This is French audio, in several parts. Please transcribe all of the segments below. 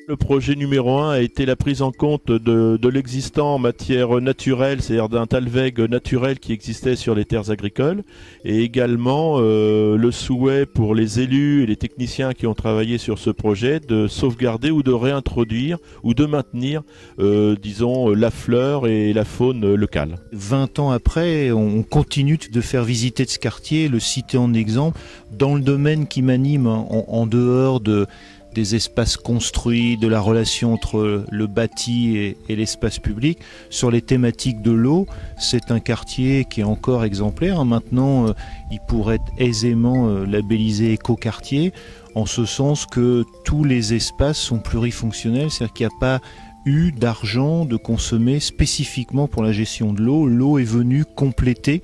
Le projet numéro un a été la prise en compte de l'existant en matière naturelle, c'est-à-dire d'un talweg naturel qui existait sur les terres agricoles, et également le souhait pour les élus et les techniciens qui ont travaillé sur ce projet de sauvegarder ou de réintroduire ou de maintenir, disons, la flore et la faune locale. 20 ans après, on continue de faire visiter ce quartier, le citer en exemple, dans le domaine qui m'anime en dehors des espaces construits, de la relation entre le bâti et l'espace public. Sur les thématiques de l'eau, c'est un quartier qui est encore exemplaire. Maintenant, il pourrait être aisément labellisé écoquartier, en ce sens que tous les espaces sont plurifonctionnels, c'est-à-dire qu'il n'y a pas eu d'argent de consommer spécifiquement pour la gestion de l'eau. L'eau est venue compléter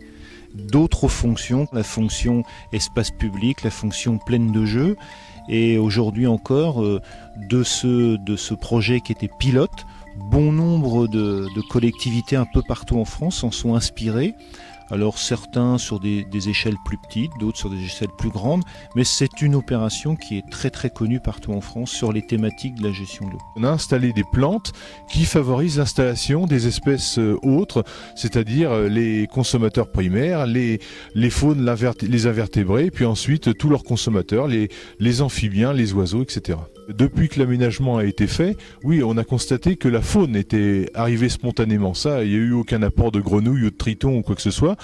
d'autres fonctions, la fonction espace public, la fonction plaine de jeu. Et aujourd'hui encore, de ce projet qui était pilote, bon nombre de collectivités un peu partout en France en sont inspirées. Alors certains sur des échelles plus petites, d'autres sur des échelles plus grandes, mais c'est une opération qui est très très connue partout en France sur les thématiques de la gestion de l'eau. On a installé des plantes qui favorisent l'installation des espèces autres, c'est-à-dire les consommateurs primaires, les faunes, les invertébrés, puis ensuite tous leurs consommateurs, les amphibiens, les oiseaux, etc. Depuis que l'aménagement a été fait, oui, on a constaté que la faune était arrivée spontanément. Ça, il n'y a eu aucun apport de grenouilles ou de tritons ou quoi que ce soit.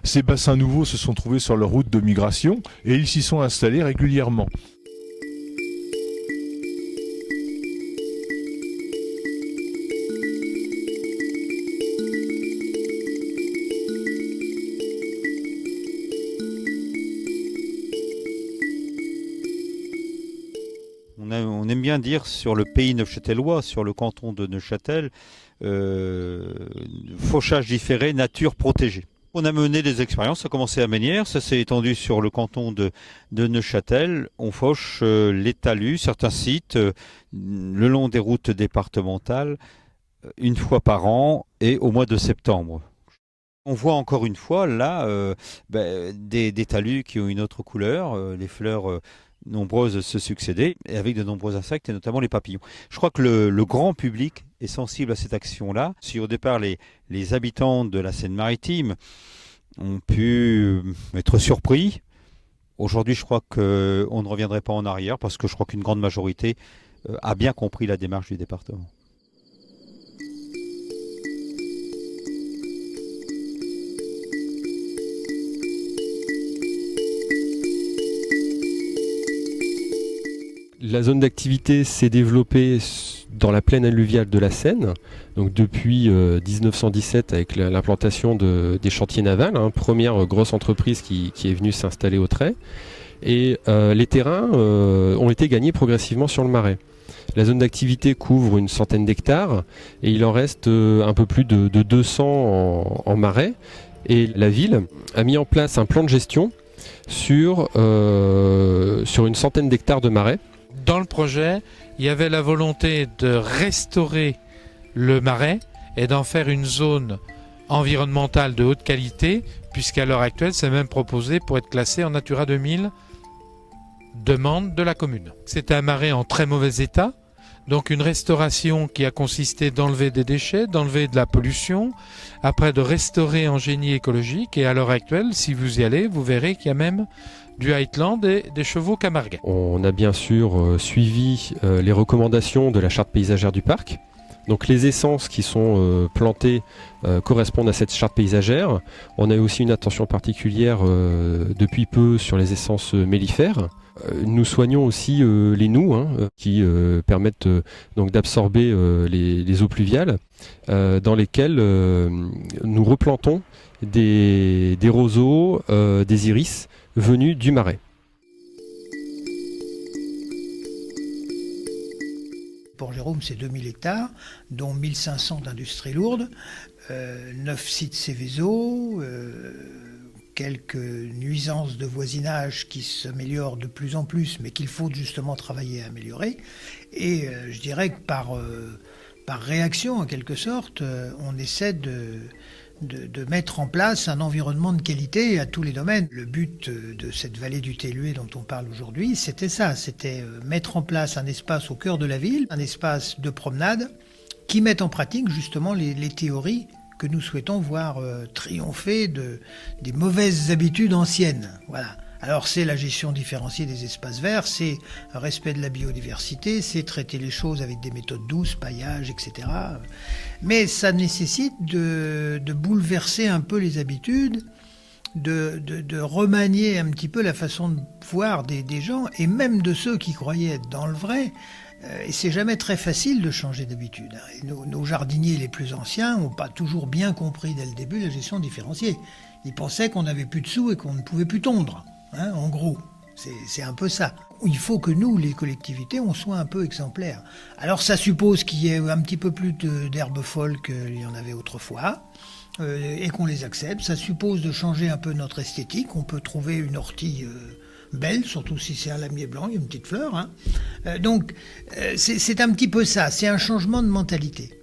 Ces bassins nouveaux se sont trouvés sur leur route de migration et ils s'y sont installés régulièrement. On aime bien dire sur le pays neufchâtelois, sur le canton de Neuchâtel, fauchage différé, nature protégée. On a mené des expériences, ça a commencé à Ménières, ça s'est étendu sur le canton de Neuchâtel. On fauche les talus, certains sites, le long des routes départementales, une fois par an et au mois de septembre. On voit encore une fois là des talus qui ont une autre couleur, les fleurs nombreuses se succéder, et avec de nombreux insectes, et notamment les papillons. Je crois que le grand public est sensible à cette action-là. Si au départ les habitants de la Seine-Maritime ont pu être surpris, aujourd'hui je crois qu'on ne reviendrait pas en arrière, parce que je crois qu'une grande majorité a bien compris la démarche du département. La zone d'activité s'est développée dans la plaine alluviale de la Seine, donc depuis 1917 avec l'implantation des chantiers navals, première grosse entreprise qui est venue s'installer au Trait. Et les terrains ont été gagnés progressivement sur le Marais. La zone d'activité couvre une centaine d'hectares et il en reste un peu plus de 200 en Marais. Et la ville a mis en place un plan de gestion sur une centaine d'hectares de marais. Dans le projet, il y avait la volonté de restaurer le marais et d'en faire une zone environnementale de haute qualité, puisqu'à l'heure actuelle, c'est même proposé pour être classé en Natura 2000, demande de la commune. C'est un marais en très mauvais état, donc une restauration qui a consisté d'enlever des déchets, d'enlever de la pollution, après de restaurer en génie écologique, et à l'heure actuelle, si vous y allez, vous verrez qu'il y a même du Heightland et des chevaux camarguais. On a bien sûr suivi les recommandations de la charte paysagère du parc. Donc les essences qui sont plantées correspondent à cette charte paysagère. On a eu aussi une attention particulière depuis peu sur les essences mellifères. Nous soignons aussi les noues qui permettent donc d'absorber les eaux pluviales dans lesquelles nous replantons des roseaux, des iris venus du marais. Port-Jérôme, c'est 2000 hectares, dont 1500 d'industrie lourde, 9 sites Céveso, quelques nuisances de voisinage qui s'améliorent de plus en plus, mais qu'il faut justement travailler à améliorer. Et je dirais que par réaction, en quelque sorte, on essaie de mettre en place un environnement de qualité à tous les domaines. Le but de cette vallée du Télué dont on parle aujourd'hui, c'était ça, c'était mettre en place un espace au cœur de la ville, un espace de promenade qui mette en pratique justement les théories que nous souhaitons voir triompher des mauvaises habitudes anciennes. Voilà. Alors c'est la gestion différenciée des espaces verts, c'est un respect de la biodiversité, c'est traiter les choses avec des méthodes douces, paillage, etc. Mais ça nécessite de bouleverser un peu les habitudes, de remanier un petit peu la façon de voir des gens, et même de ceux qui croyaient être dans le vrai. Et c'est jamais très facile de changer d'habitude. Et nos jardiniers les plus anciens n'ont pas toujours bien compris dès le début la gestion différenciée. Ils pensaient qu'on n'avait plus de sous et qu'on ne pouvait plus tondre. En gros, c'est un peu ça. Il faut que nous, les collectivités, on soit un peu exemplaires. Alors ça suppose qu'il y ait un petit peu plus d'herbes folles qu'il y en avait autrefois, et qu'on les accepte. Ça suppose de changer un peu notre esthétique. On peut trouver une ortie belle, surtout si c'est un lamier blanc, il y a une petite fleur. Donc c'est un petit peu ça, c'est un changement de mentalité.